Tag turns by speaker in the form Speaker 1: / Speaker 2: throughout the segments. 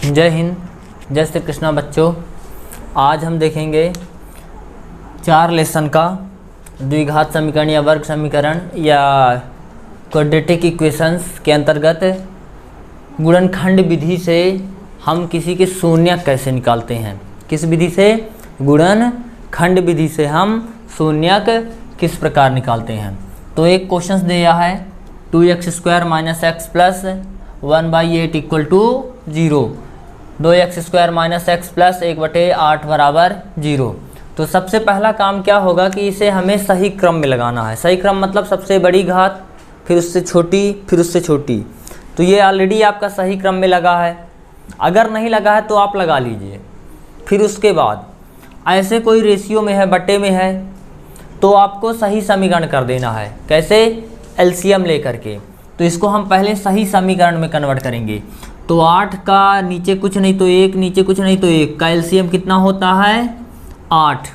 Speaker 1: जय हिंद, जय श्री कृष्णा बच्चों। आज हम देखेंगे 4 लेसन का द्विघात समीकरण या वर्ग समीकरण या क्वाड्रेटिक इक्वेशंस के अंतर्गत गुणनखंड विधि से हम किसी के शून्यक कैसे निकालते हैं। किस विधि से? गुणनखंड विधि से हम शून्यक किस प्रकार निकालते हैं। तो एक क्वेश्चन दिया है 2x² - x plus 1/8 equal to 0, 2x² - x plus 1/8 बराबर 0। तो सबसे पहला काम क्या होगा कि इसे हमें सही क्रम में लगाना है। सही क्रम मतलब सबसे बड़ी घात, फिर उससे छोटी, फिर उससे छोटी। तो ये ऑलरेडी आपका सही क्रम में लगा है। अगर नहीं लगा है तो आप लगा लीजिए। फिर उसके बाद ऐसे कोई रेशियो में है, बट्टे में है, तो आपको सही समीकरण कर देना है। कैसे? एलसीएम लेकर के। तो इसको हम पहले सही समीकरण में कन्वर्ट करेंगे। तो 8 का नीचे कुछ नहीं तो 1, नीचे कुछ नहीं तो 1 का एलसीएम कितना होता है? 8।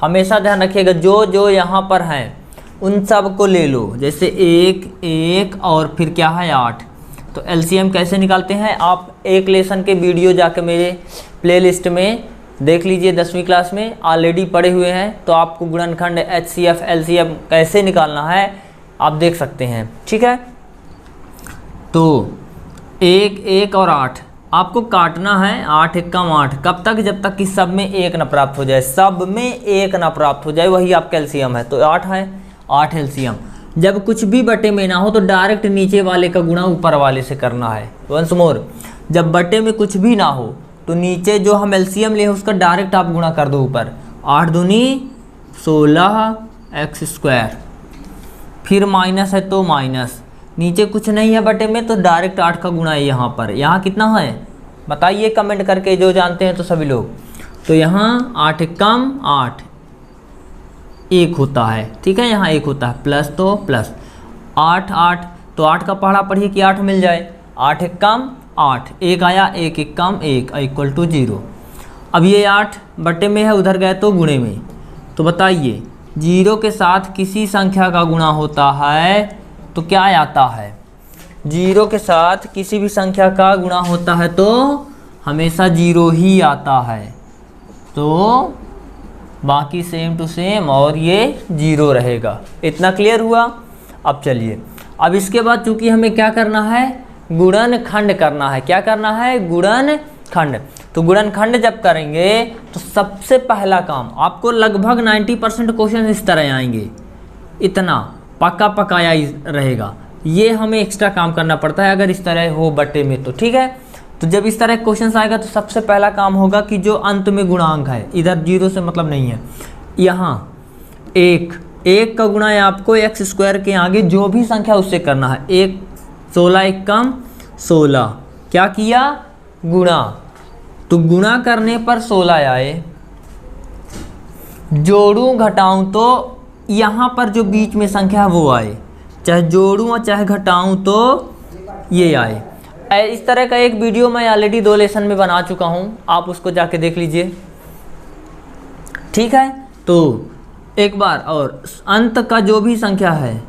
Speaker 1: हमेशा ध्यान रखिएगा जो जो यहाँ पर हैं उन सब को ले लो। जैसे 1, 1 और फिर क्या है 8। तो एलसीएम कैसे निकालते हैं आप एक लेसन के वीडियो जाके मेरे प्लेलिस्ट में देख लीजिए। 10वीं क्लास में ऑलरेडी पढ़े हुए हैं। तो आपको गुणनखंड एचसीएफ एलसीएम कैसे निकालना है आप देख सकते हैं। ठीक है। तो 1, 1 और 8 आपको काटना है। 8 × 8 कब तक? जब तक कि सब में 1 न प्राप्त हो जाए। सब में 1 न प्राप्त हो जाए, वही आपका एलसीएम है। तो 8 है, 8 एलसीएम। जब कुछ भी बटे में ना हो तो डायरेक्ट नीचे वाले का गुणा ऊपर वाले से करना है। वंस मोर, जब बटे में कुछ भी ना हो तो नीचे जो हम एलसीएम ले उसका डायरेक्ट आप गुणा कर दो ऊपर। 8 दूनी 16 x²। फिर माइनस है तो माइनस, नीचे कुछ नहीं है बटे में तो डायरेक्ट 8 का गुणा है यहाँ पर। यहाँ कितना है बताइए कमेंट करके, जो जानते हैं तो सभी लोग। तो यहाँ 8 कम 8 1 होता है। ठीक है, यहाँ 1 होता है। प्लस तो प्लस 8 8 तो 8 का पहाड़ा पढ़िए कि 8 मिल जाए। 8 कम 8, 1 आया, 1 1 कम 1 इक्वल टू 0। अब ये 8 बटे में है, उधर गए तो गुणे में। तो बताइए 0 के साथ किसी संख्या का गुणा होता है तो क्या आता है? 0 के साथ किसी भी संख्या का गुणा होता है तो हमेशा 0 ही आता है। तो बाकी सेम टू सेम और ये 0 रहेगा। इतना क्लियर हुआ? अब चलिए, अब इसके बाद चूंकि हमें क्या करना है? गुणनखंड करना है। क्या करना है? गुणनखंड। तो गुणनखंड जब करेंगे तो सबसे पहला काम आपको लगभग 90% क्वेश्चन इस तरह आएंगे। इतना पक्का पकाया रहेगा। ये हमें एक्स्ट्रा काम करना पड़ता है अगर इस तरह हो बटे में तो। ठीक है। तो जब इस तरह क्वेश्चन आएगा तो सबसे पहला काम होगा कि जो अंत में गुणांक है, इधर 0 से मतलब नहीं है, यहाँ 1 का गुणा है आपको x² के आगे जो भी संख्या उससे करना है। 1 16 1 कम 16, क्या किया? गुणा। तो गुणा करने पर 16 आए। जोड़ूं घटाऊं तो यहाँ पर जो बीच में संख्या है वो आए। चाहे जोड़ूं और चाहे घटाऊं तो ये आए। इस तरह का एक वीडियो मैं ऑलरेडी 2 लेसन में बना चुका हूँ, आप उसको जाके देख लीजिए। ठीक है। तो एक बार और अंत का जो भी संख्या है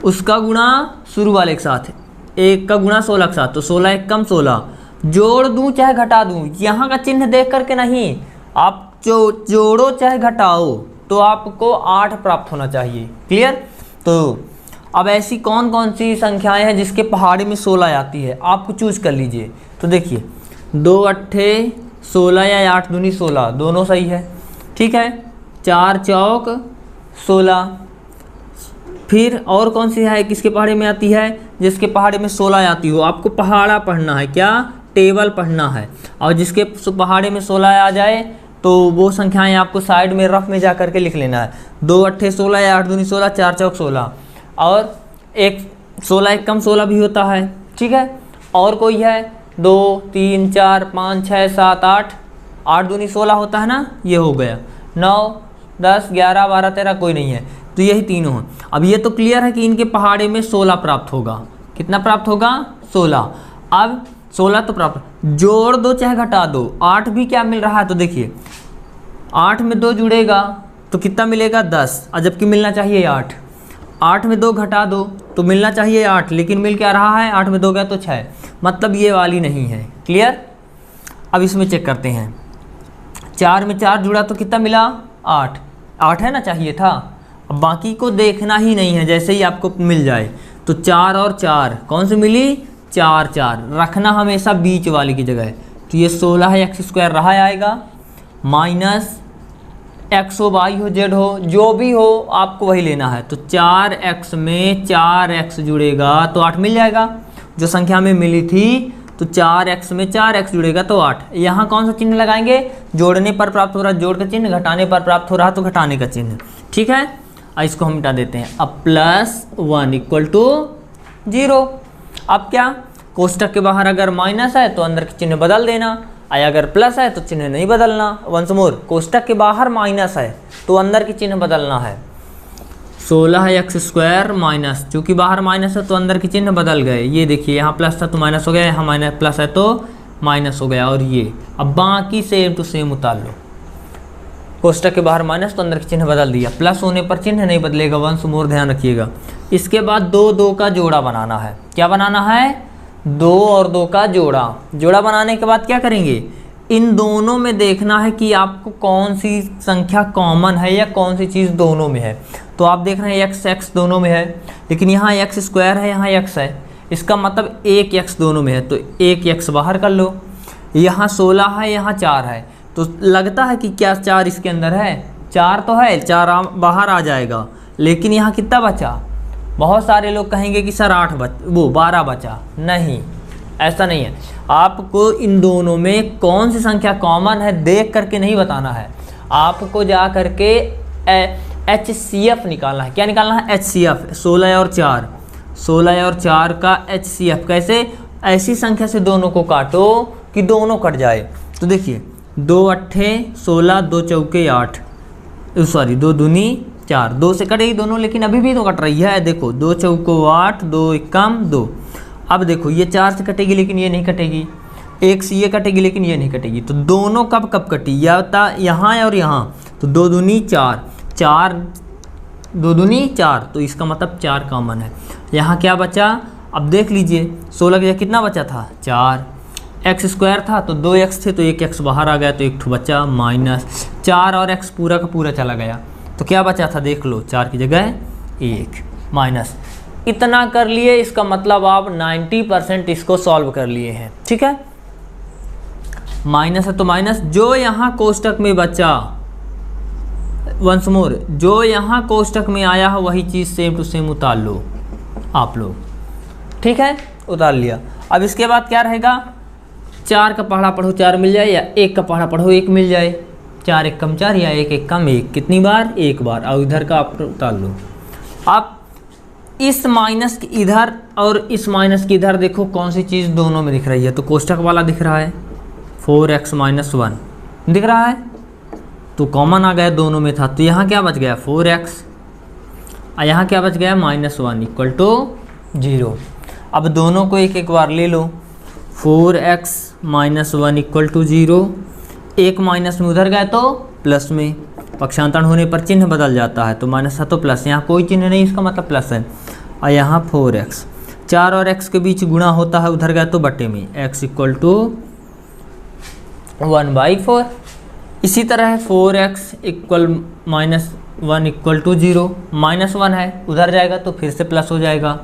Speaker 1: उसका गुणा शुरू वाले के साथ, 1 का गुणा 16 के साथ। तो 16 1 कम 16, जोड़ दूं चाहे घटा दूं, यहाँ का चिन्ह देख करके नहीं, आप जोड़ो चाहे घटाओ तो आपको 8 प्राप्त होना चाहिए। क्लियर? तो अब ऐसी कौन कौन सी संख्याएं हैं जिसके पहाड़े में 16 आती है, आपको चूज कर लीजिए। तो देखिए 2 8 16 या 8 दूनी 16, दोनों सही है। ठीक है। 4 चौक 16। फिर और कौन सी है किसके पहाड़े में आती है? जिसके पहाड़े में 16 आती हो। आपको पहाड़ा पढ़ना है, क्या? टेबल पढ़ना है। और जिसके पहाड़े में 16 आ जाए तो वो संख्याएं आपको साइड में रफ में जा करके लिख लेना है। 2 8 16 या 8 दूनी 16, 4 चौक 16 और 1 16 1 कम 16 भी होता है। ठीक है। और कोई है? 2 3 4 5 6 7 8, 8 दूनी 16 होता है ना, ये हो गया। 9 10 11 12 13 कोई नहीं है, तो यही तीनों हैं। अब ये तो क्लियर है कि इनके पहाड़े में 16 प्राप्त होगा। कितना प्राप्त होगा? 16। अब 16 तो प्राप्त, जोड़ दो चाहे घटा दो, 8 भी क्या मिल रहा है? तो देखिए 8 में 2 जुड़ेगा तो कितना मिलेगा? 10, और जबकि मिलना चाहिए 8। 8 में 2 घटा दो तो मिलना चाहिए 8, लेकिन मिल क्या रहा है? 8 में 2 गया तो 6, मतलब ये वाली नहीं है। क्लियर? अब इसमें चेक करते हैं, 4 में 4 जुड़ा तो कितना मिला 8, 8 है ना, चाहिए था। अब बाकी को देखना ही नहीं है, जैसे ही आपको मिल जाए तो 4 और 4 कौन सी मिली 4 4 रखना हमेशा बीच वाली की जगह। तो ये 16 है एक्स स्क्वायर रहा आएगा, माइनस एक्स हो वाई हो जेड हो जो भी हो आपको वही लेना है। तो 4x में 4x जुड़ेगा तो 8 मिल जाएगा, जो संख्या में मिली थी। तो 4x में 4x जुड़ेगा तो 8। यहाँ कौन सा चिन्ह लगाएंगे, जोड़ने पर प्राप्त हो रहा जोड़ का चिन्ह, घटाने पर प्राप्त हो रहा तो घटाने का चिन्ह। ठीक है, इसको हम मिटा देते हैं। अब +1 = 0। अब क्या, कोष्टक के बाहर अगर माइनस है तो अंदर के चिन्ह बदल देना, अगर प्लस है तो चिन्ह नहीं बदलना। वंस मोर, कोष्टक के बाहर माइनस है तो अंदर के चिन्ह बदलना है। 16x² माइनस, चूँकि बाहर माइनस है तो अंदर के चिन्ह बदल गए। ये देखिए यहाँ प्लस था तो माइनस हो गया, यहाँ माइनस प्लस है तो माइनस हो गया। और ये अब बाकी सेम टू सेम उतार लो, कोष्टक के बाहर माइनस तो अंदर के चिन्ह बदल दिया, प्लस होने पर चिन्ह नहीं बदलेगा। वंस मोर ध्यान रखिएगा। इसके बाद 2 2 का जोड़ा बनाना है। क्या बनाना है, 2 और 2 का जोड़ा। जोड़ा बनाने के बाद क्या करेंगे, इन दोनों में देखना है कि आपको कौन सी संख्या कॉमन है या कौन सी चीज़ दोनों में है। तो आप देख रहे हैं x दोनों में है, लेकिन यहाँ x² है, यहाँ x है, इसका मतलब 1x दोनों में है तो 1x बाहर कर लो। यहाँ 16 है, यहाँ 4 है, तो लगता है कि क्या 4 इसके अंदर है, 4 तो है, 4 बाहर आ जाएगा। लेकिन यहाँ कितना बचा, बहुत सारे लोग कहेंगे कि सर 12 बचा। नहीं, ऐसा नहीं है। आपको इन दोनों में कौन सी संख्या कॉमन है देख करके नहीं बताना है, आपको जा करके HCF निकालना है। क्या निकालना है, HCF। 16 और 4 का HCF कैसे, ऐसी संख्या से दोनों को काटो कि दोनों कट जाए। तो देखिए 2 8 16, 2 चौके 8, सॉरी 2 दूनी 4, 2 से कटेगी दोनों, लेकिन अभी भी तो कट रही है। देखो 2 चौको 8, 2 एकम 2। अब देखो ये 4 से कटेगी लेकिन ये नहीं कटेगी, 1 से ये कटेगी लेकिन ये नहीं कटेगी। तो दोनों कब कटी, या था यहाँ और यहाँ। तो 2 दूनी 4, 2 दूनी 4, तो इसका मतलब 4 कॉमन है। यहाँ क्या बचा, अब देख लीजिए 16 के कितना बचा था 4, x² था तो 2x थे तो 1x बाहर आ गया तो 1 बचा, माइनस 4 और x पूरा का पूरा चला गया। तो क्या बचा था देख लो, 4 की जगह 1, माइनस। इतना कर लिए, इसका मतलब आप 90% इसको सॉल्व कर लिए हैं। ठीक है, माइनस है तो माइनस, जो यहाँ कोष्टक में बचा, वंस मोर, जो यहाँ कोष्टक में आया है वही चीज़ सेम टू सेम उतार लो आप लोग। ठीक है, उतार लिया। अब इसके बाद क्या रहेगा, 4 का पहाड़ा पढ़ो 4 मिल जाए, या 1 का पहाड़ा पढ़ो 1 मिल जाए। 4 1 कम 4 या 1 1 कम 1, कितनी बार, 1 बार। और इधर का आप उतार लो। आप इस माइनस के इधर और इस माइनस के इधर देखो कौन सी चीज़ दोनों में दिख रही है। तो कोष्टक वाला दिख रहा है, 4x - 1 दिख रहा है, तो कॉमन आ गया दोनों में था। तो यहाँ क्या बच गया 4x, और यहाँ क्या बच गया -1 = 0। अब दोनों को एक एक बार ले लो, 4x - 1 = 0। एक माइनस में उधर गए तो प्लस में, पक्षांतरण होने पर चिन्ह बदल जाता है। तो माइनस है तो प्लस, यहाँ कोई चिन्ह नहीं, इसका मतलब प्लस है। और यहाँ 4x, 4 और x के बीच गुणा होता है, उधर गए तो बटे में, x = 1/4। इसी तरह 4x - 1 = 0, -1 है, उधर जाएगा तो फिर से प्लस हो जाएगा।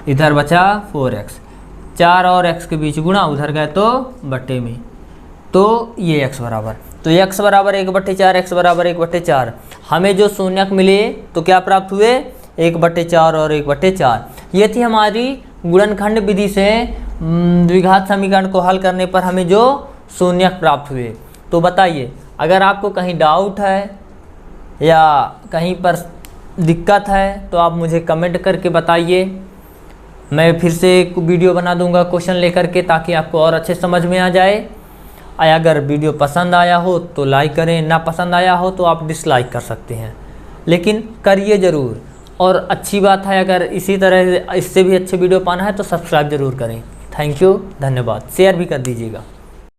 Speaker 1: इधर बचा 4x, 4 और x के बीच गुणा, उधर गए तो बटे में, तो ये x बराबर, तो x बराबर 1/4, x बराबर 1/4। हमें जो शून्यक मिले तो क्या प्राप्त हुए, 1/4 और 1/4। ये थी हमारी गुणनखंड विधि से द्विघात समीकरण को हल करने पर हमें जो शून्यक प्राप्त हुए। तो बताइए, अगर आपको कहीं डाउट है या कहीं पर दिक्कत है तो आप मुझे कमेंट करके बताइए। मैं फिर से एक वीडियो बना दूंगा क्वेश्चन लेकर के, ताकि आपको और अच्छे समझ में आ जाए। अगर वीडियो पसंद आया हो तो लाइक करें, ना पसंद आया हो तो आप डिसलाइक कर सकते हैं, लेकिन करिए ज़रूर। और अच्छी बात है, अगर इसी तरह इससे भी अच्छे वीडियो पाना है तो सब्सक्राइब ज़रूर करें। थैंक यू, धन्यवाद। शेयर भी कर दीजिएगा।